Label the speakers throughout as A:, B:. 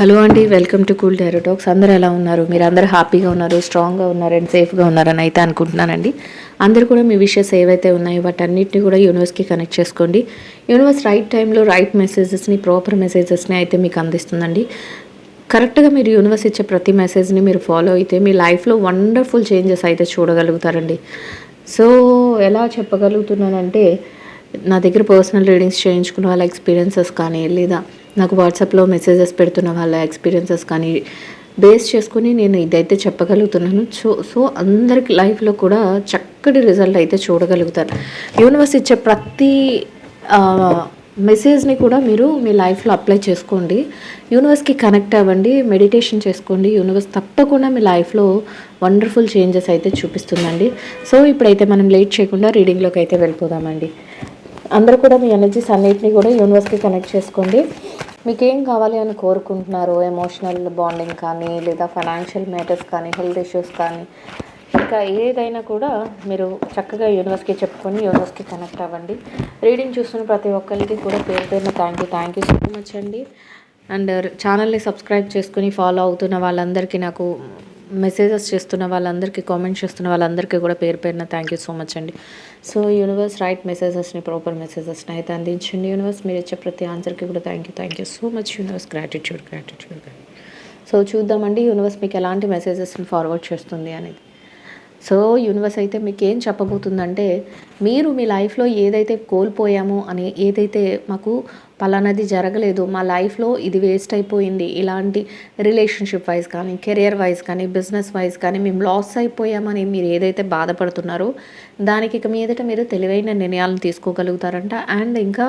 A: Hello అండి, welcome to cool tarot talks. అందరూ ఎలా ఉన్నారు? మీరు అందరూ హ్యాపీగా ఉన్నారు, స్ట్రాంగ్గా ఉన్నారు అండ్ సేఫ్గా ఉన్నారని అయితే అనుకుంటున్నానండి. అందరూ కూడా మీ విషెస్ ఏవైతే ఉన్నాయో వాటన్నిటిని కూడా యూనివర్స్కి కనెక్ట్ చేసుకోండి. యూనివర్స్ రైట్ టైంలో రైట్ మెసేజెస్ని, ప్రాపర్ మెసేజెస్ని అయితే మీకు అందిస్తుందండి. కరెక్ట్గా మీరు యూనివర్స్ ఇచ్చే ప్రతి మెసేజ్ని మీరు ఫాలో అయితే మీ లైఫ్లో వండర్ఫుల్ చేంజెస్ అయితే చూడగలుగుతారండి. సో ఎలా చెప్పగలుగుతున్నానంటే, నా దగ్గర పర్సనల్ రీడింగ్స్ చేయించుకున్న వాళ్ళ ఎక్స్పీరియన్సెస్ కానీ, లేదా నాకు వాట్సాప్లో మెసేజెస్ పెడుతున్న వాళ్ళ ఎక్స్పీరియన్సెస్ కానీ బేస్ చేసుకుని నేను ఇదైతే చెప్పగలుగుతున్నాను. సో అందరికి లైఫ్లో కూడా చక్కటి రిజల్ట్ అయితే చూడగలుగుతారు. యూనివర్స్ ఇచ్చే ప్రతి మెసేజ్ని కూడా మీరు మీ లైఫ్లో అప్లై చేసుకోండి. యూనివర్స్కి కనెక్ట్ అవ్వండి, మెడిటేషన్ చేసుకోండి. యూనివర్స్ తప్పకుండా మీ లైఫ్లో వండర్ఫుల్ చేంజెస్ అయితే చూపిస్తుందండి. సో ఇప్పుడైతే మనం లేట్ చేయకుండా రీడింగ్లోకి అయితే వెళ్ళిపోదామండి. అందరూ కూడా మీ ఎనర్జీస్ అన్నిటినీ కూడా యూనివర్స్కి కనెక్ట్ చేసుకోండి. మీకు ఏం కావాలి అని కోరుకుంటున్నారు, ఎమోషనల్ బాండింగ్ కానీ, లేదా ఫైనాన్షియల్ మ్యాటర్స్ కానీ, హెల్త్ ఇష్యూస్ కానీ, ఇంకా ఏదైనా కూడా మీరు చక్కగా యూనివర్స్కి చెప్పుకొని యూనివర్స్కి కనెక్ట్ అవ్వండి. రీడింగ్ చూస్తున్న ప్రతి ఒక్కరికి కూడా పేరు పేరున థ్యాంక్ యూ సో మచ్ అండి. అండ్ ఛానల్ని సబ్స్క్రైబ్ చేసుకుని ఫాలో అవుతున్న వాళ్ళందరికీ, నాకు మెసేజెస్ చేస్తున్న వాళ్ళందరికీ, కామెంట్స్ చేస్తున్న వాళ్ళందరికీ కూడా పేరు పేరున థ్యాంక్ యూ సో మచ్ అండి. సో యూనివర్స్ రైట్ మెసేజెస్ని, ప్రాపర్ మెసేజెస్ని అయితే అందించండి. యూనివర్స్ మీరు ఇచ్చే ప్రతి ఆన్సర్కి కూడా thank you so much universe. Gratitude. So చూద్దామండి యూనివర్స్ మీకు ఎలాంటి మెసేజెస్ని ఫార్వర్డ్ చేస్తుంది అనేది. సో యూనివర్స్ అయితే మీకు ఏం చెప్పబోతుందంటే, మీరు మీ లైఫ్లో ఏదైతే కోల్పోయామో అని, ఏదైతే మాకు పలానాది జరగలేదు, మా లైఫ్లో ఇది వేస్ట్ అయిపోయింది, ఇలాంటి రిలేషన్షిప్ వైజ్ కానీ, కెరియర్ వైజ్ కానీ, బిజినెస్ వైజ్ కానీ మేము లాస్ అయిపోయామని మీరు ఏదైతే బాధపడుతున్నారో దానికి ఇక మీదట మీరు తెలివైన నిర్ణయాలను తీసుకోగలుగుతారంట. అండ్ ఇంకా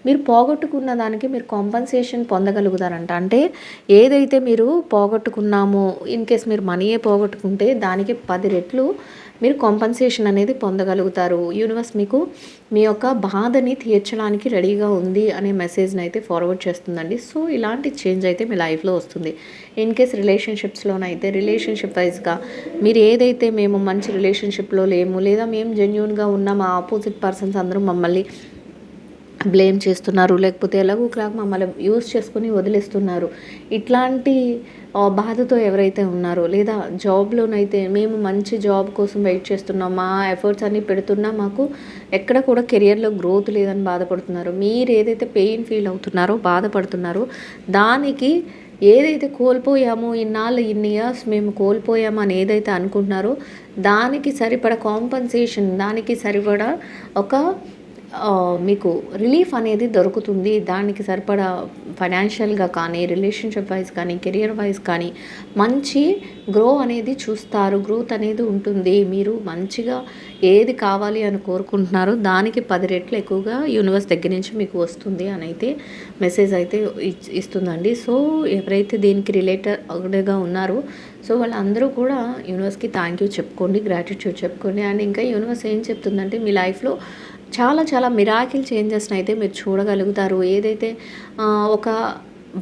A: మీరు పోగొట్టుకున్న దానికి మీరు కాంపన్సేషన్ పొందగలుగుతారంట. అంటే ఏదైతే మీరు పోగొట్టుకున్నామో, ఇన్ కేస్ మీరు మనీయే పోగొట్టుకుంటే దానికి 10 రెట్లు మీరు కాంపన్సేషన్ అనేది పొందగలుగుతారు. యూనివర్స్ మీకు మీ యొక్క బాధని తీర్చడానికి రెడీగా ఉంది అనే మెసేజ్ని అయితే ఫార్వర్డ్ చేస్తుందండి. సో ఇలాంటి చేంజ్ అయితే మీ లైఫ్లో వస్తుంది. ఇన్ కేస్ రిలేషన్షిప్స్లోనైతే రిలేషన్షిప్ వైజ్గా మీరు ఏదైతే మేము మంచి రిలేషన్షిప్లో లేము, లేదా మేము జెన్యూన్గా ఉన్న మా ఆపోజిట్ పర్సన్స్ అందరూ మమ్మల్ని బ్లేమ్ చేస్తున్నారు, లేకపోతే ఎలాగోలాగా మమ్మల్ని యూజ్ చేసుకుని వదిలేస్తున్నారు, ఇట్లాంటి బాధతో ఎవరైతే ఉన్నారో, లేదా జాబ్లోనైతే మేము మంచి జాబ్ కోసం వెయిట్ చేస్తున్నాం, మా ఎఫర్ట్స్ అన్నీ పెడుతున్నా మాకు ఎక్కడ కూడా కెరియర్లో గ్రోత్ లేదని బాధపడుతున్నారు, మీరు ఏదైతే పెయిన్ ఫీల్ అవుతున్నారో, బాధపడుతున్నారో, దానికి ఏదైతే కోల్పోయామో ఇన్ని ఇయర్స్ మేము కోల్పోయామో అని ఏదైతే అనుకుంటున్నారో దానికి సరిపడా కాంపన్సేషన్, దానికి సరిపడా ఒక మీకు రిలీఫ్ అనేది దొరుకుతుంది. దానికి సరిపడా ఫైనాన్షియల్గా కానీ, రిలేషన్షిప్ వైజ్ కానీ, కెరియర్ వైజ్ కానీ మంచి గ్రోత్ అనేది ఉంటుంది. మీరు మంచిగా ఏది కావాలి అని కోరుకుంటున్నారో దానికి 10 రెట్లు ఎక్కువగా యూనివర్స్ దగ్గర నుంచి మీకు వస్తుంది అని అయితే మెసేజ్ అయితే ఇస్తుందండి. సో ఎవరైతే దీనికి రిలేటెడ్గా ఉన్నారో సో వాళ్ళందరూ కూడా యూనివర్స్కి థ్యాంక్ యూ చెప్పుకోండి, గ్రాటిట్యూడ్ చెప్పుకోండి. అండ్ ఇంకా యూనివర్స్ ఏం చెప్తుందంటే, మీ లైఫ్లో చాలా మిరాకిల్ చేంజెస్ని అయితే మీరు చూడగలుగుతారు. ఏదైతే ఒక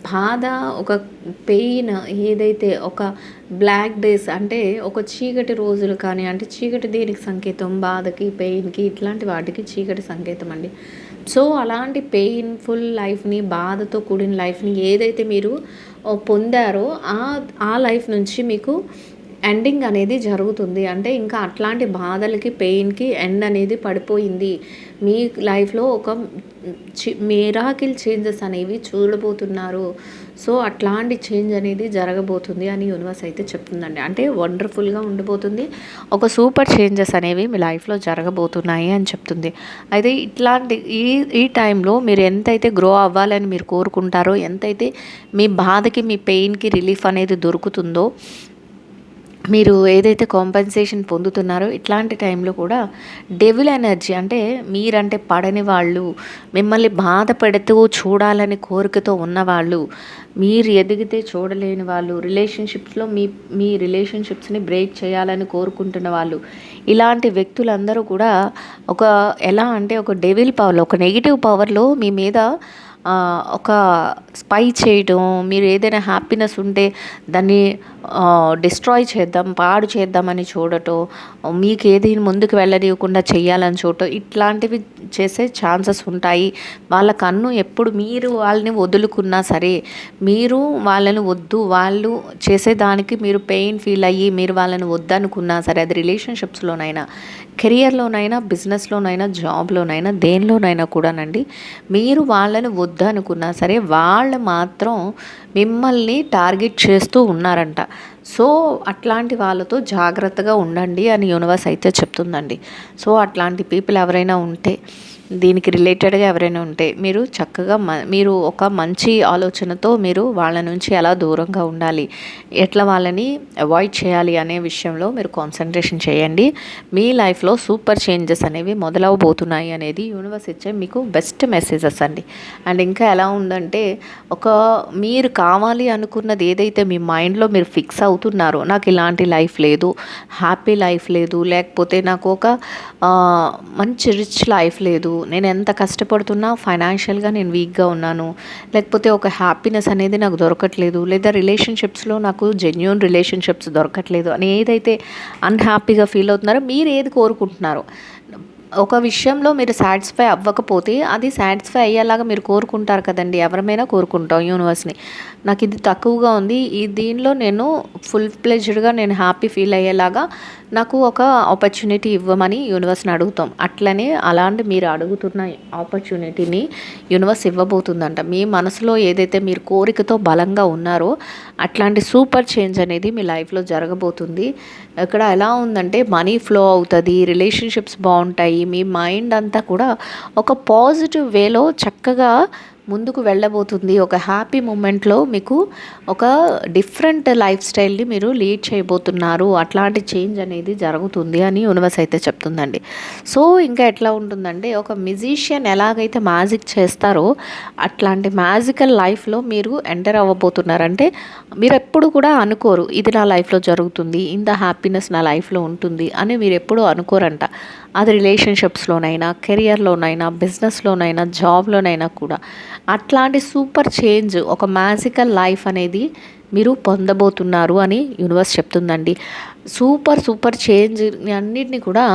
A: బాధ, ఒక పెయిన్, ఏదైతే ఒక బ్లాక్ డేస్ అంటే ఒక చీకటి రోజులు కానీ, అంటే చీకటి దేనికి సంకేతం? బాధకి, పెయిన్కి, ఇట్లాంటి వాటికి చీకటి సంకేతం అండి. సో అలాంటి పెయిన్ఫుల్ లైఫ్ని, బాధతో కూడిన లైఫ్ని ఏదైతే మీరు పొందారో ఆ లైఫ్ నుంచి మీకు ఎండింగ్ అనేది జరుగుతుంది. అంటే ఇంకా అట్లాంటి బాధలకి, పెయిన్కి ఎండ్ అనేది పడిపోయింది. మీ లైఫ్లో ఒక మిరాకిల్ చేంజెస్ అనేవి చూడబోతున్నారు. సో అట్లాంటి చేంజ్ అనేది జరగబోతుంది అని యూనివర్స్ అయితే చెప్తుందండి. అంటే వండర్ఫుల్గా ఉండబోతుంది, ఒక సూపర్ చేంజెస్ అనేవి మీ లైఫ్లో జరగబోతున్నాయి అని చెప్తుంది. అయితే ఇట్లాంటి ఈ టైంలో మీరు ఎంతైతే గ్రో అవ్వాలని మీరు కోరుకుంటారో, ఎంతైతే మీ బాధకి, మీ పెయిన్కి రిలీఫ్ అనేది దొరుకుతుందో, మీరు ఏదైతే కాంపెన్సేషన్ పొందుతున్నారో ఇట్లాంటి టైంలో కూడా డెవిల్ ఎనర్జీ, అంటే మీరంటే పడని వాళ్ళు, మిమ్మల్ని బాధ పెడుతూ చూడాలని కోరికతో ఉన్నవాళ్ళు, మీరు ఎదిగితే చూడలేని వాళ్ళు, రిలేషన్షిప్స్లో మీ రిలేషన్షిప్స్ని బ్రేక్ చేయాలని కోరుకుంటున్న వాళ్ళు, ఇలాంటి వ్యక్తులందరూ కూడా ఎలా అంటే ఒక డెవిల్ పవర్లో, ఒక నెగిటివ్ పవర్లో మీ మీద ఒక స్పై చేయడం, మీరు ఏదైనా హ్యాపీనెస్ ఉంటే దాన్ని డిస్ట్రాయ్ చేద్దాం, పాడు చేద్దామని చూడటం, మీకు ఏది ముందుకు వెళ్ళనివ్వకుండా చేయాలని చూడటం, ఇట్లాంటివి చేసే ఛాన్సెస్ ఉంటాయి. వాళ్ళ కన్ను ఎప్పుడు మీరు వాళ్ళని వదులుకున్నా సరే, మీరు వాళ్ళని వద్దు, వాళ్ళు చేసేదానికి మీరు పెయిన్ ఫీల్ అయ్యి మీరు వాళ్ళని వద్దనుకున్నా సరే, అది రిలేషన్షిప్స్లోనైనా, కెరియర్లోనైనా, బిజినెస్లోనైనా, జాబ్లోనైనా, దేనిలోనైనా కూడానండి, మీరు వాళ్ళని వద్దనుకున్నా సరే వాళ్ళు మాత్రం మిమ్మల్ని టార్గెట్ చేస్తూ ఉన్నారంట. సో అట్లాంటి వాళ్ళతో జాగ్రత్తగా ఉండండి అని యూనివర్స్ అయితే చెప్తుందండి. సో అట్లాంటి పీపుల్ ఎవరైనా ఉంటే, దీనికి రిలేటెడ్గా ఎవరైనా ఉంటే, మీరు చక్కగా మీరు ఒక మంచి ఆలోచనతో మీరు వాళ్ళ నుంచి ఎలా దూరంగా ఉండాలి, ఎట్లా వాళ్ళని అవాయిడ్ చేయాలి అనే విషయంలో మీరు కాన్సన్ట్రేషన్ చేయండి. మీ లైఫ్లో సూపర్ చేంజెస్ అనేవి మొదలవబోతున్నాయి అనేది యూనివర్స్ ఇచ్చే మీకు బెస్ట్ మెసేజెస్ అండి. అండ్ ఇంకా ఎలా ఉందంటే, మీరు కావాలి అనుకున్నది ఏదైతే మీ మైండ్లో మీరు ఫిక్స్ అవుతున్నారో, నాకు ఇలాంటి లైఫ్ లేదు, హ్యాపీ లైఫ్ లేదు, లేకపోతే నాకు ఒక మంచి రిచ్ లైఫ్ లేదు, నేను ఎంత కష్టపడుతున్నా ఫైనాన్షియల్గా నేను వీక్గా ఉన్నాను, లేకపోతే ఒక హ్యాపీనెస్ అనేది నాకు దొరకట్లేదు, లేదా రిలేషన్షిప్స్లో నాకు జెన్యూన్ రిలేషన్షిప్స్ దొరకట్లేదు అని ఏదైతే అన్హ్యాపీగా ఫీల్ అవుతున్నారో, మీరు ఏది కోరుకుంటున్నారో, ఒక విషయంలో మీరు సాటిస్ఫై అవ్వకపోతే అది సాటిస్ఫై అయ్యేలాగా మీరు కోరుకుంటారు కదండి. ఎవరమైనా కోరుకుంటాం యూనివర్స్ని, నాకు ఇది తక్కువగా ఉంది, దీనిలో నేను ఫుల్ ప్లెజ్డ్గా నేను హ్యాపీ ఫీల్ అయ్యేలాగా నాకు ఒక ఆపర్చునిటీ ఇవ్వమని యూనివర్స్ని అడుగుతాం. అట్లనే అలాంటి మీరు అడుగుతున్న ఆపర్చునిటీని యూనివర్స్ ఇవ్వబోతుందంట. మీ మనసులో ఏదైతే మీరు కోరికతో బలంగా ఉన్నారో అట్లాంటి సూపర్ చేంజ్ అనేది మీ లైఫ్లో జరగబోతుంది. ఇక్కడ ఎలా ఉందంటే, మనీ ఫ్లో అవుతుంది, రిలేషన్షిప్స్ బాగుంటాయి, మీ మైండ్ అంతా కూడా ఒక పాజిటివ్ వేలో చక్కగా ముందుకు వెళ్ళబోతుంది. ఒక హ్యాపీ మూమెంట్లో మీకు ఒక డిఫరెంట్ లైఫ్ స్టైల్ని మీరు లీడ్ చేయబోతున్నారు. అట్లాంటి చేంజ్ అనేది జరుగుతుంది అని యూనివర్స్ అయితే చెప్తుందండి. సో ఇంకా ఎట్లా ఉంటుందంటే, ఒక మ్యూజిషియన్ ఎలాగైతే మ్యాజిక్ చేస్తారో అట్లాంటి మ్యాజికల్ లైఫ్లో మీరు ఎంటర్ అవ్వబోతున్నారంటే, మీరు ఎప్పుడు కూడా అనుకోరు ఇది నా లైఫ్లో జరుగుతుంది, ఇంత హ్యాపీనెస్ నా లైఫ్లో ఉంటుంది అని మీరు ఎప్పుడూ అనుకోరంట. అది రిలేషన్షిప్స్లోనైనా, కెరియర్లోనైనా, బిజినెస్లోనైనా, జాబ్లోనైనా కూడా అట్లాంటి సూపర్ చేంజ్, ఒక మ్యాజికల్ లైఫ్ అనేది మీరు పొందబోతున్నారు అని యూనివర్స్ చెప్తుందండి. సూపర్ చేంజ్ అన్నిటిని కూడా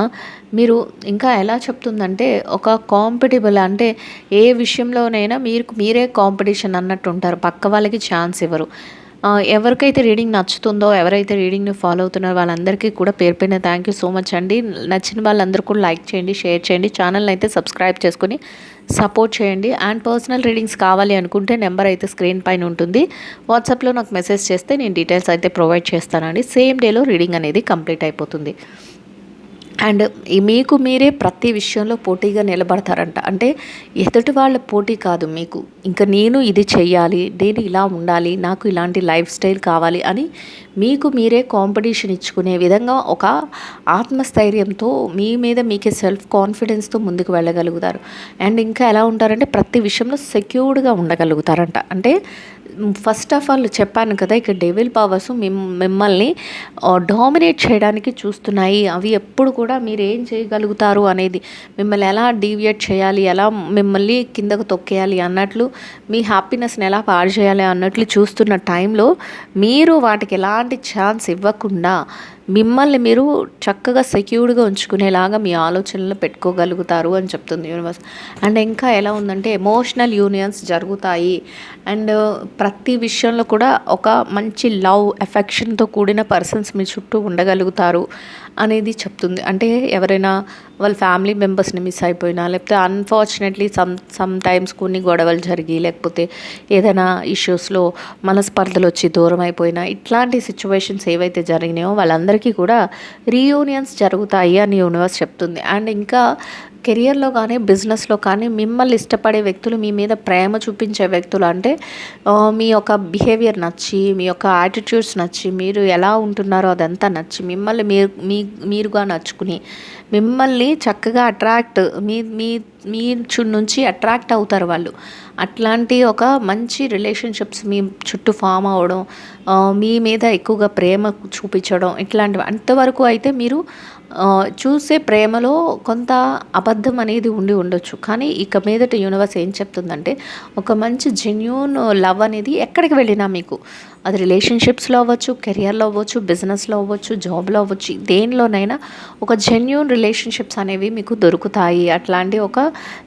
A: మీరు ఇంకా ఎలా చెప్తుందంటే, ఒక కాంపిటబుల్ అంటే ఏ విషయంలోనైనా మీరే కాంపిటీషన్ అన్నట్టు ఉంటారు, పక్క వాళ్ళకి ఛాన్స్ ఇవ్వరు. ఎవరికైతే రీడింగ్ నచ్చుతుందో, ఎవరైతే రీడింగ్ని ఫాలో అవుతున్నారో వాళ్ళందరికీ కూడా పేరు పైన థ్యాంక్ యూ సో మచ్ అండి. నచ్చిన వాళ్ళందరూ కూడా లైక్ చేయండి, షేర్ చేయండి, ఛానల్ని అయితే సబ్స్క్రైబ్ చేసుకొని సపోర్ట్ చేయండి. అండ్ పర్సనల్ రీడింగ్స్ కావాలి అనుకుంటే నెంబర్ అయితే స్క్రీన్ పైన ఉంటుంది, వాట్సాప్లో నాకు మెసేజ్ చేస్తే నేను డీటెయిల్స్ అయితే ప్రొవైడ్ చేస్తానండి. సేమ్ డేలో రీడింగ్ అనేది కంప్లీట్ అయిపోతుంది. అండ్ మీకు మీరే ప్రతి విషయంలో పోటీగా నిలబడతారంట. అంటే ఎదుటి వాళ్ళ పోటీ కాదు మీకు, ఇంకా నేను ఇది చెయ్యాలి, నేను ఇలా ఉండాలి, నాకు ఇలాంటి లైఫ్ స్టైల్ కావాలి అని మీకు మీరే కాంపిటీషన్ ఇచ్చుకునే విధంగా ఒక ఆత్మస్థైర్యంతో మీ మీద మీకే సెల్ఫ్ కాన్ఫిడెన్స్తో ముందుకు వెళ్ళగలుగుతారు. అండ్ ఇంకా ఎలా ఉంటారంటే, ప్రతి విషయంలో సెక్యూర్డ్గా ఉండగలుగుతారంట. అంటే ఫస్ట్ ఆఫ్ ఆల్ చెప్పాను కదా, ఇక్కడ డెవిల్ పవర్స్ మిమ్మల్ని డామినేట్ చేయడానికి చూస్తున్నాయి. అవి ఎప్పుడు కూడా మీరు ఏం చేయగలుగుతారు అనేది, మిమ్మల్ని ఎలా డీవియేట్ చేయాలి, ఎలా మిమ్మల్ని కిందకు తొక్కేయాలి అన్నట్లు, మీ హ్యాపీనెస్ని ఎలా పాడు చేయాలి అన్నట్లు చూస్తున్న టైంలో మీరు వాటికి ఎలాంటి ఛాన్స్ ఇవ్వకుండా మిమ్మల్ని మీరు చక్కగా సెక్యూర్డ్గా ఉంచుకునేలాగా మీ ఆలోచనలు పెట్టుకోగలుగుతారు అని చెప్తుంది యూనివర్స్. అండ్ ఇంకా ఎలా ఉందంటే, ఎమోషనల్ యూనియన్స్ జరుగుతాయి. అండ్ ప్రతి విషయంలో కూడా ఒక మంచి లవ్, ఎఫెక్షన్తో కూడిన పర్సన్స్ మీ చుట్టూ ఉండగలుగుతారు అనేది చెప్తుంది. అంటే ఎవరైనా వాళ్ళ ఫ్యామిలీ మెంబర్స్ని మిస్ అయిపోయినా, లేకపోతే అన్ఫార్చునేట్లీ సమ్ టైమ్స్ కొన్ని గొడవలు జరిగి, లేకపోతే ఏదైనా ఇష్యూస్లో మనస్పర్ధలు వచ్చి దూరం అయిపోయినా, ఇట్లాంటి సిచ్యువేషన్స్ ఏవైతే జరిగినాయో వాళ్ళందరికీ కూడా రీయూనియన్స్ జరుగుతాయి అని యూనివర్స్ చెప్తుంది. అండ్ ఇంకా కెరియర్లో కానీ, బిజినెస్లో కానీ మిమ్మల్ని ఇష్టపడే వ్యక్తులు, మీ మీద ప్రేమ చూపించే వ్యక్తులు, అంటే మీ యొక్క బిహేవియర్ నచ్చి, మీ యొక్క యాటిట్యూడ్స్ నచ్చి, మీరు ఎలా ఉంటున్నారో అదంతా నచ్చి, మిమ్మల్ని మీరుగా నచ్చుకుని మిమ్మల్ని చక్కగా అట్రాక్ట్ మీ మీ మీ నుంచి అట్రాక్ట్ అవుతారు వాళ్ళు. అట్లాంటి ఒక మంచి రిలేషన్షిప్స్ మీ చుట్టూ ఫామ్ అవ్వడం, మీ మీద ఎక్కువగా ప్రేమ చూపించడం, ఇట్లాంటివి అంతవరకు అయితే మీరు చూసే ప్రేమలో కొంత అబద్ధం అనేది ఉండి ఉండొచ్చు. కానీ ఇక మీదట యూనివర్స్ ఏం చెప్తుందంటే, ఒక మంచి జెన్యూన్ లవ్ అనేది ఎక్కడికి వెళ్ళినా మీకు, అది రిలేషన్షిప్స్లో అవ్వచ్చు, కెరియర్లో అవ్వచ్చు, బిజినెస్లో అవ్వచ్చు, జాబ్లో అవ్వచ్చు, దేనిలోనైనా ఒక జెన్యూన్ రిలేషన్షిప్స్ అనేవి మీకు దొరుకుతాయి. అట్లాంటి ఒక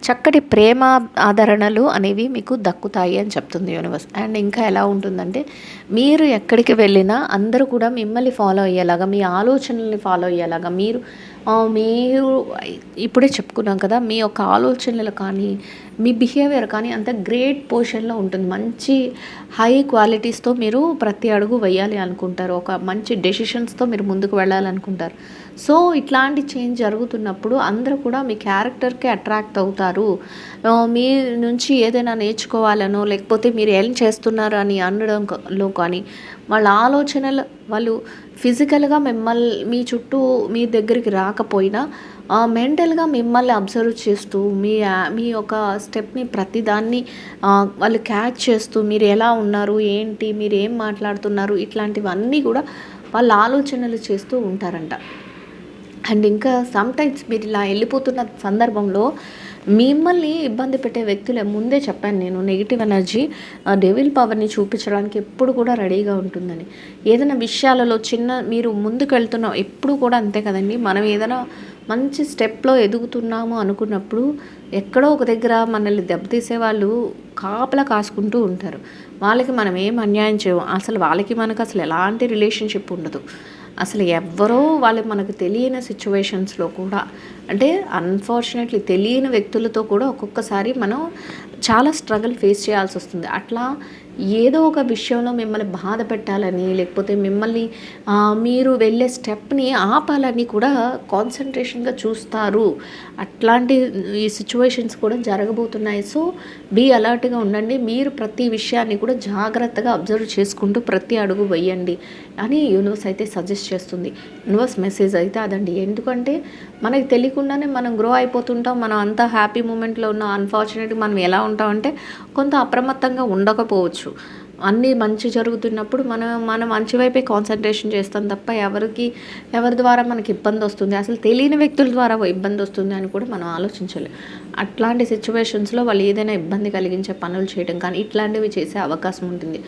A: చక్కటి ప్రేమ ఆదరణలు అనేవి మీకు దక్కుతాయి అని చెప్తుంది యూనివర్స్. అండ్ ఇంకా ఎలా ఉంటుందంటే, మీరు ఎక్కడికి వెళ్ళినా అందరూ కూడా మిమ్మల్ని ఫాలో అయ్యేలాగా, మీ ఆలోచనల్ని ఫాలో అయ్యేలాగా, మీరు ఇప్పుడే చెప్పుకున్నాం కదా, మీ యొక్క ఆలోచనలు కానీ, మీ బిహేవియర్ కానీ అంత గ్రేట్ పొజిషన్లో ఉంటుంది. మంచి హై క్వాలిటీస్తో మీరు ప్రతి అడుగు వేయాలి అనుకుంటారు. ఒక మంచి డెసిషన్స్తో మీరు ముందుకు వెళ్ళాలనుకుంటారు. సో ఇట్లాంటి చేంజ్ జరుగుతున్నప్పుడు అందరూ కూడా మీ క్యారెక్టర్కి అట్రాక్ట్ అవుతారు. మీ నుంచి ఏదైనా నేర్చుకోవాలనో, లేకపోతే మీరు ఏం చేస్తున్నారు అని అనడంలో కానీ, వాళ్ళ ఆలోచనలు, వాళ్ళు ఫిజికల్గా మీ చుట్టూ మీ దగ్గరికి రాకపోయినా మెంటల్గా మిమ్మల్ని అబ్జర్వ్ చేస్తూ, మీ యొక్క స్టెప్ని ప్రతిదాన్ని వాళ్ళు క్యాచ్ చేస్తూ, మీరు ఎలా ఉన్నారు, ఏంటి, మీరు ఏం మాట్లాడుతున్నారు, ఇట్లాంటివన్నీ కూడా వాళ్ళ ఆలోచనలు చేస్తూ ఉంటారంట. అండ్ ఇంకా సమ్టైమ్స్ మీరు ఇలా వెళ్ళిపోతున్న సందర్భంలో మిమ్మల్ని ఇబ్బంది పెట్టే వ్యక్తులే, ముందే చెప్పాను నేను, నెగిటివ్ ఎనర్జీ డెవిల్ పవర్ని చూపించడానికి ఎప్పుడు కూడా రెడీగా ఉంటుందని. ఏదైనా విషయాలలో మీరు ముందుకు వెళ్తున్నాం ఎప్పుడు కూడా అంతే కదండి. మనం ఏదైనా మంచి స్టెప్లో ఎదుగుతున్నాము అనుకున్నప్పుడు ఎక్కడో ఒక దగ్గర మనల్ని దెబ్బతీసే వాళ్ళు కాపలా కాసుకుంటూ ఉంటారు. వాళ్ళకి మనం ఏం అన్యాయం చేయము. అసలు వాళ్ళకి మనకు అసలు ఎలాంటి రిలేషన్షిప్ ఉండదు. అసలు ఎవ్వరో వాళ్ళు మనకు తెలియని సిచ్యువేషన్స్లో కూడా, అంటే అన్ఫార్చునేట్లీ తెలియని వ్యక్తులతో కూడా ఒక్కొక్కసారి మనం చాలా స్ట్రగుల్ ఫేస్ చేయాల్సి వస్తుంది. అట్లా ఏదో ఒక విషయంలో మిమ్మల్ని బాధ పెట్టాలని, లేకపోతే మిమ్మల్ని మీరు వెళ్ళే స్టెప్ని ఆపాలని కూడా కాన్సన్ట్రేషన్గా చూస్తారు. అట్లాంటి ఈ సిచ్యువేషన్స్ కూడా జరగబోతున్నాయి. సో బీ అలర్ట్గా ఉండండి. మీరు ప్రతి విషయాన్ని కూడా జాగ్రత్తగా అబ్జర్వ్ చేసుకుంటూ ప్రతి అడుగు వేయండి అని యూనివర్స్ అయితే సజెస్ట్ చేస్తుంది. యూనివర్స్ మెసేజ్ అయితే అదండి. ఎందుకంటే మనకి తెలియకుండానే మనం గ్రో అయిపోతుంటాం. మనం అంతా హ్యాపీ మూమెంట్లో ఉన్న, అన్ఫార్చునేట్గా మనం ఎలా ఉంటామంటే కొంత అప్రమత్తంగా ఉండకపోవచ్చు. అన్నీ మంచి జరుగుతున్నప్పుడు మనం మంచి వైపే కాన్సన్ట్రేషన్ చేస్తాం తప్ప ఎవరి ద్వారా మనకి ఇబ్బంది వస్తుంది, అసలు తెలియని వ్యక్తుల ద్వారా ఇబ్బంది వస్తుంది అని కూడా మనం ఆలోచించలేం. అట్లాంటి సిచ్యువేషన్స్లో వాళ్ళు ఏదైనా ఇబ్బంది కలిగించే పనులు చేయడం కానీ ఇట్లాంటివి చేసే అవకాశం ఉంటుంది.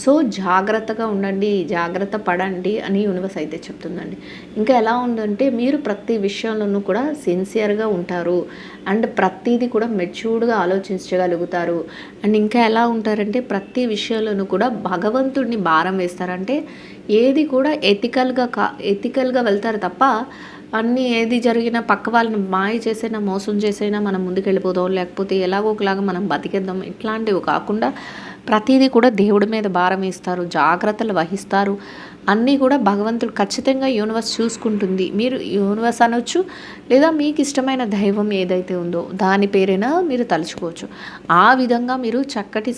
A: సో జాగ్రత్తగా ఉండండి, జాగ్రత్త పడండి అని యూనివర్స్ అయితే చెప్తుందండి. ఇంకా ఎలా ఉందంటే, మీరు ప్రతి విషయంలోనూ కూడా సిన్సియర్గా ఉంటారు. అండ్ ప్రతిదీ కూడా మెచ్యూర్డ్గా ఆలోచించగలుగుతారు. అండ్ ఇంకా ఎలా ఉంటారంటే, ప్రతి విషయంలోనూ కూడా భగవంతుడిని భారం వేస్తారంటే ఏది కూడా ఎథికల్గా వెళ్తారు తప్ప అన్నీ ఏది జరిగినా పక్క వాళ్ళని మాయ చేసైనా, మోసం చేసైనా మనం ముందుకు వెళ్ళిపోదాం, లేకపోతే ఎలాగో ఒకలాగా మనం బతికేద్దాం, ఇట్లాంటివి కాకుండా ప్రతిదీ కూడా దేవుడి మీద భారం వేస్తారు, జాగ్రత్తలు వహిస్తారు. అన్నీ కూడా భగవంతుడు ఖచ్చితంగా యూనివర్స్ చూసుకుంటుంది. మీరు యూనివర్స్ అనొచ్చు, లేదా మీకు ఇష్టమైన దైవం ఏదైతే ఉందో దాని పేరైనా మీరు తలుచుకోవచ్చు. ఆ విధంగా మీరు చక్కటి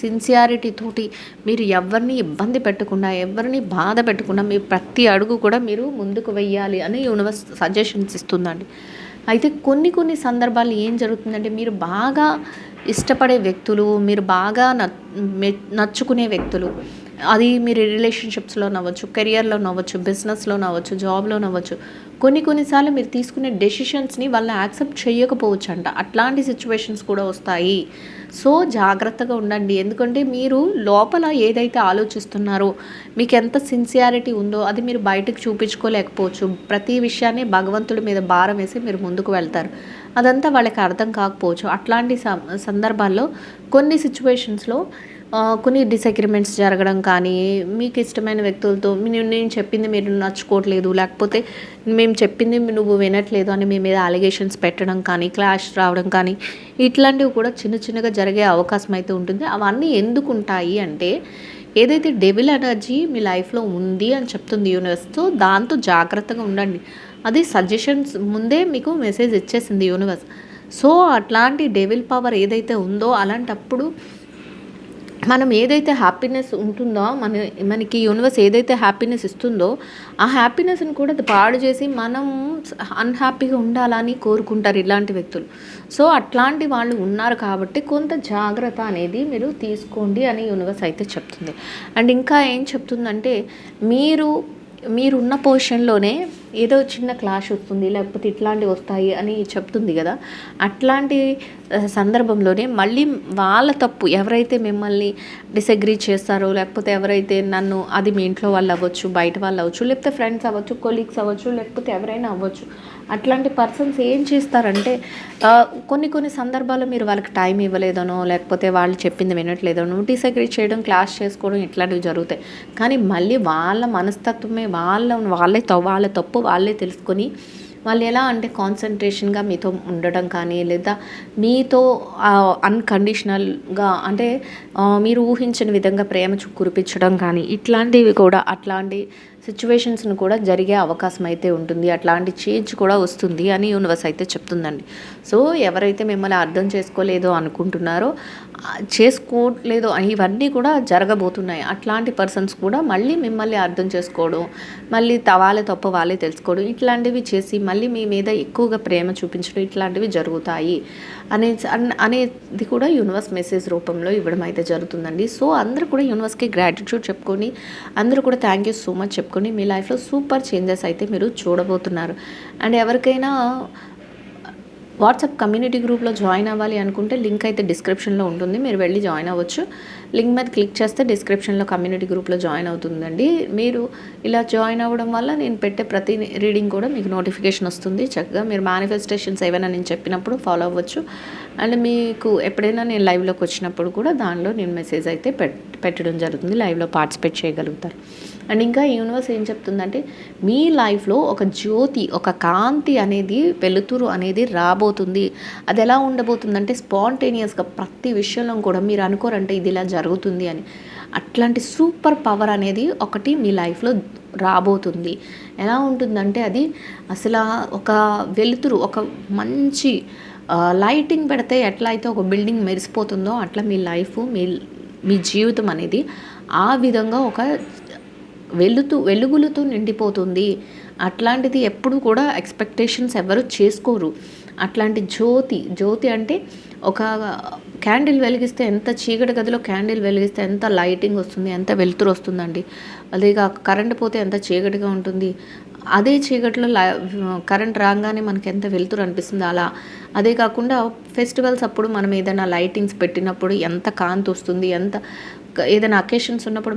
A: సిన్సియారిటీ తోటి మీరు ఎవరిని ఇబ్బంది పెట్టకుండా, ఎవరిని బాధ పెట్టకుండా మీ ప్రతి అడుగు కూడా మీరు ముందుకు వెయ్యాలి అని యూనివర్స్ సజెషన్స్ ఇస్తుందండి. అయితే కొన్ని సందర్భాలు ఏం జరుగుతుందంటే, మీరు బాగా ఇష్టపడే వ్యక్తులు, మీరు బాగా నచ్చుకునే వ్యక్తులు, అది మీరు రిలేషన్షిప్స్లో నవ్వచ్చు, కెరియర్లో నవ్వచ్చు, బిజినెస్లో నవ్వచ్చు, జాబ్లో నవ్వచ్చు, కొన్నిసార్లు మీరు తీసుకునే డెసిషన్స్ని వాళ్ళు యాక్సెప్ట్ చేయకపోవచ్చు అంట. అట్లాంటి సిచ్యువేషన్స్ కూడా వస్తాయి. సో జాగ్రత్తగా ఉండండి. ఎందుకంటే మీరు లోపల ఏదైతే ఆలోచిస్తున్నారో, మీకు ఎంత సిన్సియారిటీ ఉందో అది మీరు బయటకు చూపించుకోలేకపోవచ్చు. ప్రతి విషయాన్ని భగవంతుడి మీద భారం వేసి మీరు ముందుకు వెళ్తారు. అదంతా వాళ్ళకి అర్థం కాకపోవచ్చు. అట్లాంటి సందర్భాల్లో కొన్ని సిచ్యువేషన్స్లో కొన్ని డిసగ్రిమెంట్స్ జరగడం కానీ, మీకు ఇష్టమైన వ్యక్తులతో నేను చెప్పింది మీరు నచ్చుకోవట్లేదు, లేకపోతే మేము చెప్పింది నువ్వు వినట్లేదు అని మీ మీద అలిగేషన్స్ పెట్టడం కానీ, క్లాష్ రావడం కానీ, ఇట్లాంటివి కూడా చిన్నగా జరిగే అవకాశం అయితే ఉంటుంది. అవన్నీ ఎందుకు ఉంటాయి అంటే, ఏదైతే డెవిల్ ఎనర్జీ మీ లైఫ్లో ఉంది అని చెప్తుంది యూనివర్స్తో, దాంతో జాగ్రత్తగా ఉండండి. అది సజెషన్స్ ముందే మీకు మెసేజ్ ఇచ్చేసింది యూనివర్స్. సో అట్లాంటి డెవిల్ పవర్ ఏదైతే ఉందో అలాంటప్పుడు మనం ఏదైతే హ్యాపీనెస్ ఉంటుందో మనకి యూనివర్స్ ఏదైతే హ్యాపీనెస్ ఇస్తుందో ఆ హ్యాపీనెస్ని కూడా అది పాడు చేసి మనం అన్‌హ్యాపీగా ఉండాలని కోరుకుంటారు ఇలాంటి వ్యక్తులు. సో, అట్లాంటి వాళ్ళు ఉన్నారు కాబట్టి కొంత జాగ్రత్త అనేది మీరు తీసుకోండి అని యూనివర్స్ అయితే చెప్తుంది. అండ్ ఇంకా ఏం చెప్తుందంటే మీరు మీరున్న పొజిషన్‌లోనే ఏదో చిన్న క్లాష్ వస్తుంది, లేకపోతే ఇట్లాంటివి వస్తాయి అని చెప్తుంది కదా! అట్లాంటి సందర్భంలోనే మళ్ళీ వాళ్ళ తప్పు ఎవరైతే మిమ్మల్ని డిసగ్రీ చేస్తారో, లేకపోతే ఎవరైతే నన్ను అది మీ ఇంట్లో వాళ్ళు అవ్వచ్చు, బయట వాళ్ళు అవ్వచ్చు, లేకపోతే ఫ్రెండ్స్ అవ్వచ్చు, కొలీగ్స్ అవ్వచ్చు, లేకపోతే ఎవరైనా అవ్వచ్చు. అట్లాంటి పర్సన్స్ ఏం చేస్తారంటే కొన్ని సందర్భాల్లో మీరు వాళ్ళకి టైం ఇవ్వలేదనో, లేకపోతే వాళ్ళు చెప్పింది వినట్లేదనో డిసగ్రీ చేయడం, క్లాష్ చేసుకోవడం ఇట్లాంటివి జరుగుతాయి. కానీ మళ్ళీ వాళ్ళ మనస్తత్వమే వాళ్ళ తప్పు వాళ్ళే తెలుసుకొని వాళ్ళు ఎలా అంటే కాన్సన్ట్రేషన్గా మీతో ఉండడం కానీ, లేదా మీతో అన్‌కండిషనల్‌గా అంటే మీరు ఊహించని విధంగా ప్రేమ కురిపించడం కానీ, ఇట్లాంటివి కూడా అట్లాంటి సిచ్యువేషన్స్‌ను కూడా జరిగే అవకాశం అయితే ఉంటుంది. అట్లాంటి చేంజ్ కూడా వస్తుంది అని యూనివర్స్ అయితే చెప్తుందండి. సో, ఎవరైతే మిమ్మల్ని అర్థం చేసుకోలేదో అనుకుంటున్నారో, చేసుకోవట్లేదో ఇవన్నీ కూడా జరగబోతున్నాయి. అట్లాంటి పర్సన్స్ కూడా మళ్ళీ మిమ్మల్ని అర్థం చేసుకోవడం, మళ్ళీ వాళ్ళ తప్పు వాళ్ళే తెలుసుకోవడం, ఇట్లాంటివి చేసి మళ్ళీ మీ మీద ఎక్కువగా ప్రేమ చూపించడం ఇట్లాంటివి జరుగుతాయి అనేది కూడా యూనివర్స్ మెసేజ్ రూపంలో ఇవ్వడం అయితే జరుగుతుందండి. సో, అందరూ కూడా యూనివర్స్‌కి గ్రాటిట్యూడ్ చెప్పుకొని, అందరూ కూడా థ్యాంక్ యూ సో మచ్ చెప్పుకొని మీ లైఫ్లో సూపర్ చేంజెస్ అయితే మీరు చూడబోతున్నారు. అండ్ ఎవరికైనా వాట్సాప్ కమ్యూనిటీ గ్రూప్లో జాయిన్ అవ్వాలి అనుకుంటే లింక్ అయితే డిస్క్రిప్షన్లో ఉంటుంది, మీరు వెళ్ళి జాయిన్ అవ్వచ్చు. లింక్ మీద క్లిక్ చేస్తే డిస్క్రిప్షన్లో కమ్యూనిటీ గ్రూప్లో జాయిన్ అవుతుందండి. మీరు ఇలా జాయిన్ అవ్వడం వల్ల నేను పెట్టే ప్రతి రీడింగ్ కూడా మీకు నోటిఫికేషన్ వస్తుంది. చక్కగా మీరు మేనిఫెస్టేషన్స్ ఏవైనా నేను చెప్పినప్పుడు ఫాలో అవ్వచ్చు. అండ్ మీకు ఎప్పుడైనా నేను లైవ్లోకి వచ్చినప్పుడు కూడా దానిలో నేను మెసేజ్ అయితే పెట్టడం జరుగుతుంది, లైవ్లో పార్టిసిపేట్ చేయగలుగుతారు. అండ్ ఇంకా యూనివర్స్ ఏం చెప్తుందంటే మీ లైఫ్లో ఒక జ్యోతి, ఒక కాంతి అనేది, వెలుతురు అనేది రాబోతుంది. అది ఎలా ఉండబోతుందంటే స్పాంటేనియస్గా ప్రతి విషయంలో కూడా మీరు అనుకోరంటే ఇది ఇలా జరుగుతుంది అని, అట్లాంటి సూపర్ పవర్ అనేది ఒకటి మీ లైఫ్లో రాబోతుంది. ఎలా ఉంటుందంటే అది అసలు ఒక వెలుతురు, ఒక మంచి లైటింగ్ పెడితే ఎట్లా అయితే ఒక బిల్డింగ్ మెరిసిపోతుందో అట్లా మీ లైఫ్, మీ జీవితం అనేది ఆ విధంగా ఒక వెలుగులతో నిండిపోతుంది. అట్లాంటిది ఎప్పుడు కూడా ఎక్స్పెక్టేషన్స్ ఎవరు చేసుకోరు. అట్లాంటి జ్యోతి అంటే ఒక క్యాండిల్ వెలిగిస్తే ఎంత చీకటి గదిలో క్యాండిల్ వెలిగిస్తే ఎంత లైటింగ్ వస్తుంది, ఎంత వెలుతురు వస్తుందండి. అదేగా కరెంట్ పోతే ఎంత చీకటిగా ఉంటుంది. అదే చీకటిలో కరెంట్ రాగానే మనకి ఎంత వెలుతురు అనిపిస్తుంది అలా. అదే కాకుండా ఫెస్టివల్స్ అప్పుడు మనం ఏదైనా లైటింగ్స్ పెట్టినప్పుడు ఎంత కాంతి వస్తుంది, ఏదైనా అకేషన్స్ ఉన్నప్పుడు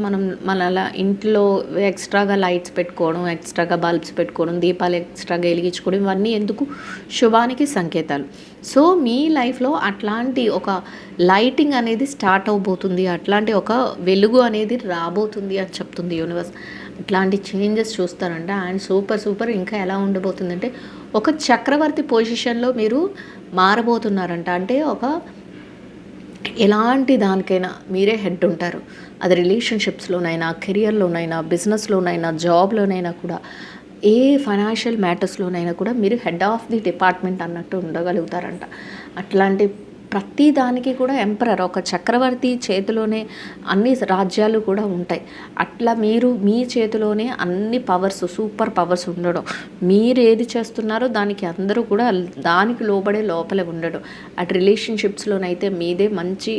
A: మన అలా ఇంట్లో ఎక్స్ట్రాగా లైట్స్ పెట్టుకోవడం, ఎక్స్ట్రాగా బల్బ్స్ పెట్టుకోవడం, దీపాలు ఎక్స్ట్రాగా వెలిగించుకోవడం, ఇవన్నీ ఎందుకు? శుభానికి సంకేతాలు. సో మీ లైఫ్లో అట్లాంటి ఒక లైటింగ్ అనేది స్టార్ట్ అవబోతుంది, అట్లాంటి ఒక వెలుగు అనేది రాబోతుంది అని చెప్తుంది యూనివర్స్. ఇట్లాంటి చేంజెస్ చూస్తారంట. అండ్ సూపర్ ఇంకా ఎలా ఉండబోతుందంటే ఒక చక్రవర్తి పొజిషన్లో మీరు మారబోతున్నారంట. అంటే ఒక ఎలాంటి దానికైనా మీరే హెడ్ ఉంటారు. అది రిలేషన్షిప్స్లోనైనా, కెరియర్లోనైనా, బిజినెస్లోనైనా, జాబ్లోనైనా కూడా, ఏ ఫైనాన్షియల్ మ్యాటర్స్లోనైనా కూడా మీరు హెడ్ ఆఫ్ ది డిపార్ట్మెంట్ అన్నట్టు ఉండగలుగుతారంట. అట్లాంటి ప్రతి దానికి కూడా ఎంపరర్, ఒక చక్రవర్తి చేతిలోనే అన్ని రాజ్యాలు కూడా ఉంటాయి. అట్లా మీరు మీ చేతిలోనే అన్ని పవర్స్, సూపర్ పవర్స్ ఉండడం, మీరు ఏది చేస్తున్నారో దానికి అందరూ కూడా దానికి లోబడే లోపలే ఉండడం. అటు రిలేషన్షిప్స్లోనైతే మీదే మంచి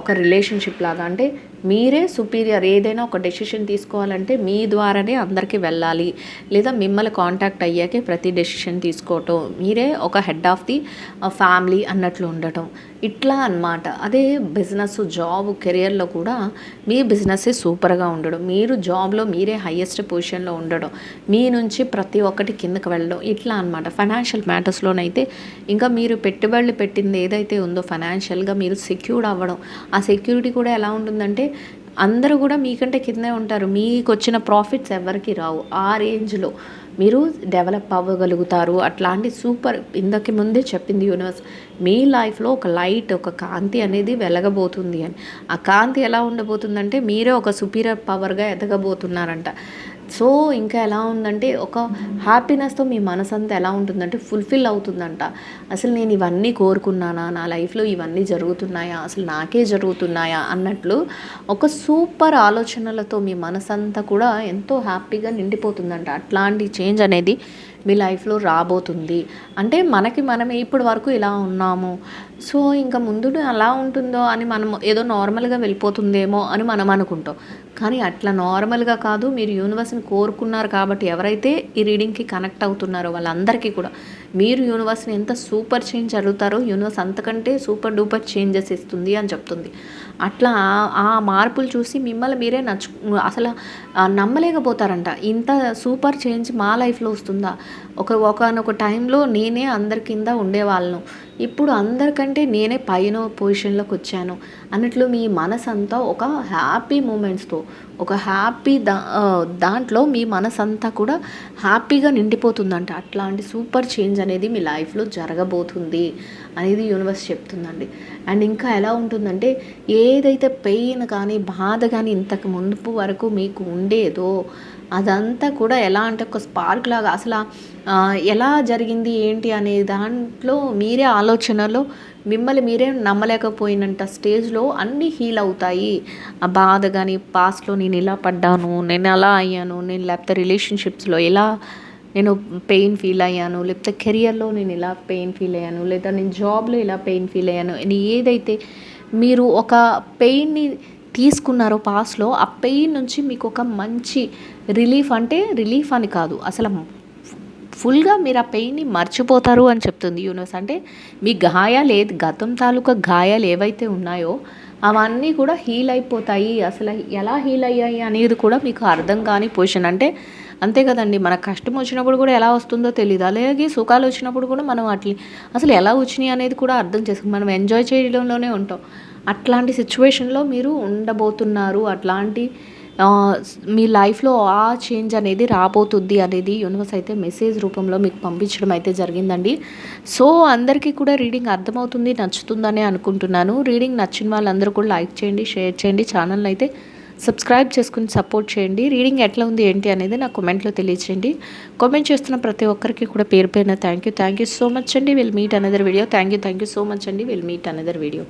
A: ఒక రిలేషన్షిప్ లాగా, అంటే మీరే సుపీరియర్. ఏదైనా ఒక డెసిషన్ తీసుకోవాలంటే మీ ద్వారానే అందరికీ వెళ్ళాలి, లేదా మిమ్మల్ని కాంటాక్ట్ అయ్యాకే ప్రతి డెసిషన్ తీసుకోవటం, మీరే ఒక హెడ్ ఆఫ్ ది ఫ్యామిలీ అన్నట్లు ఉండటం, ఇట్లా అన్నమాట. అదే బిజినెస్, జాబ్, కెరియర్లో కూడా మీ బిజినెస్సే సూపర్గా ఉండడం, మీరు జాబ్లో మీరే హయ్యెస్ట్ పొజిషన్లో ఉండడం, మీ నుంచి ప్రతి ఒక్కటి కిందకి వెళ్ళడం, ఇట్లా అన్నమాట. ఫైనాన్షియల్ మ్యాటర్స్లోనైతే ఇంకా మీరు పెట్టుబడులు పెట్టింది ఏదైతే ఉందో ఫైనాన్షియల్గా మీరు సెక్యూర్డ్ అవ్వడం. ఆ సెక్యూరిటీ కూడా ఎలా ఉంటుందంటే అందరూ కూడా మీకంటే కిందే ఉంటారు, మీకు వచ్చిన ప్రాఫిట్స్ ఎవరికి రావు. ఆ రేంజ్లో మీరు డెవలప్ అవ్వగలుగుతారు. అట్లాంటి సూపర్, ఇంతకు ముందే చెప్పింది యూనివర్స్, మీ లైఫ్లో ఒక లైట్, ఒక కాంతి అనేది వెలగబోతుంది అని. ఆ కాంతి ఎలా ఉండబోతుందంటే మీరే ఒక సుపీరియర్ పవర్గా ఎదగబోతున్నారంట. సో ఇంకా ఎలా ఉందంటే ఒక హ్యాపీనెస్తో మీ మనసంతా ఎలా ఉంటుందంటే ఫుల్ఫిల్ అవుతుందంట. అసలు నేను ఇవన్నీ కోరుకున్నానా, నా లైఫ్లో ఇవన్నీ జరుగుతున్నాయా, అసలు నాకే జరుగుతున్నాయా అన్నట్లు ఒక సూపర్ ఆలోచనలతో మీ మనసంతా కూడా ఎంతో హ్యాపీగా నిండిపోతుందంట. అట్లాంటి చేంజ్ అనేది మీ లైఫ్లో రాబోతుంది. అంటే మనమే ఇప్పటి వరకు ఇలా ఉన్నాము, సో ఇంకా ముందు అలా ఉంటుందో అని మనం ఏదో నార్మల్గా వెళ్ళిపోతుందేమో అని మనం అనుకుంటాం. కానీ అట్లా నార్మల్గా కాదు. మీరు యూనివర్స్ని కోరుకున్నారు కాబట్టి ఎవరైతే ఈ రీడింగ్కి కనెక్ట్ అవుతున్నారో వాళ్ళందరికీ కూడా మీరు యూనివర్స్ని ఎంత సూపర్ చేంజ్ అడుగుతారో యూనివర్స్ అంతకంటే సూపర్ డూపర్ చేంజెస్ ఇస్తుంది అని చెప్తుంది. అట్లా ఆ మార్పులు చూసి మిమ్మల్ని మీరే అసలు నమ్మలేకపోతారంట. ఇంత సూపర్ చేంజ్ మా లైఫ్లో వస్తుందా, ఒకానొక టైంలో నేనే అందరి కింద ఉండేవాళ్ళను, ఇప్పుడు అందరికంటే నేనే పైన పొజిషన్లోకి వచ్చాను అన్నట్లు మీ మనసంతా ఒక హ్యాపీ మూమెంట్స్తో, ఒక హ్యాపీ దాంట్లో మీ మనసంతా కూడా హ్యాపీగా నిండిపోతుందంట. అట్లాంటి సూపర్ చేంజ్ అనేది మీ లైఫ్లో జరగబోతుంది అనేది యూనివర్స్ చెప్తుందండి. అండ్ ఇంకా ఎలా ఉంటుందంటే ఏదైతే పెయిన్ కానీ బాధ కానీ ఇంతకు ముందు వరకు మీకు ఉండేదో అదంతా కూడా ఎలా అంటే ఒక స్పార్క్ లాగా అసలు ఎలా జరిగింది ఏంటి అనే దాంట్లో మీరే ఆలోచనలో మిమ్మల్ని మీరే నమ్మలేకపోయినంత స్టేజ్లో అన్నీ హీల్ అవుతాయి. ఆ బాధ కానీ పాస్ట్లో నేను ఇలా పడ్డాను, నేను అలా అయ్యాను, నేను లేకపోతే రిలేషన్షిప్స్లో ఎలా నేను పెయిన్ ఫీల్ అయ్యాను, లేకపోతే కెరియర్లో నేను ఇలా పెయిన్ ఫీల్ అయ్యాను, లేదా నేను జాబ్లో ఇలా పెయిన్ ఫీల్ అయ్యాను అని ఏదైతే మీరు ఒక పెయిన్ని తీసుకున్నారో పాస్ట్లో ఆ పెయిన్ నుంచి మీకు ఒక మంచి రిలీఫ్, అంటే రిలీఫ్ అని కాదు అసలు ఫుల్గా మీరు ఆ పెయిన్ని మర్చిపోతారు అని చెప్తుంది యూనివర్స్. అంటే మీ గాయాలు గతం తాలూకా గాయాలు ఏవైతే ఉన్నాయో అవన్నీ కూడా హీల్ అయిపోతాయి. అసలు ఎలా హీల్ అయ్యాయి అనేది కూడా మీకు అర్థం కాని పొజిషన్. అంటే అంతే కదండి, మన కష్టం వచ్చినప్పుడు కూడా ఎలా వస్తుందో తెలియదు, అలాగే సుఖాలు వచ్చినప్పుడు కూడా మనం అసలు ఎలా వచ్చినాయి అనేది కూడా అర్థం చేసుకుని మనం ఎంజాయ్ చేయడంలోనే ఉంటాం. అట్లాంటి సిచ్యువేషన్లో మీరు ఉండబోతున్నారు. అట్లాంటి మీ లైఫ్లో ఆ చేంజ్ అనేది రాబోతుంది అనేది యూనివర్స్ అయితే మెసేజ్ రూపంలో మీకు పంపించడం అయితే జరిగిందండి. సో అందరికీ కూడా రీడింగ్ అర్థమవుతుంది, నచ్చుతుందని అనుకుంటున్నాను. రీడింగ్ నచ్చిన వాళ్ళందరూ కూడా లైక్ చేయండి, షేర్ చేయండి, ఛానల్ని అయితే సబ్స్క్రైబ్ చేసుకుని సపోర్ట్ చేయండి. రీడింగ్ ఎట్లా ఉంది ఏంటి అనేది నాకు కామెంట్లో తెలియచేయండి. కామెంట్ చేస్తున్న ప్రతి ఒక్కరికి కూడా పేరు పేరున థ్యాంక్ యూ సో మచ్ అండి. Will meet another video. Thank you so much అండి. Will meet another video.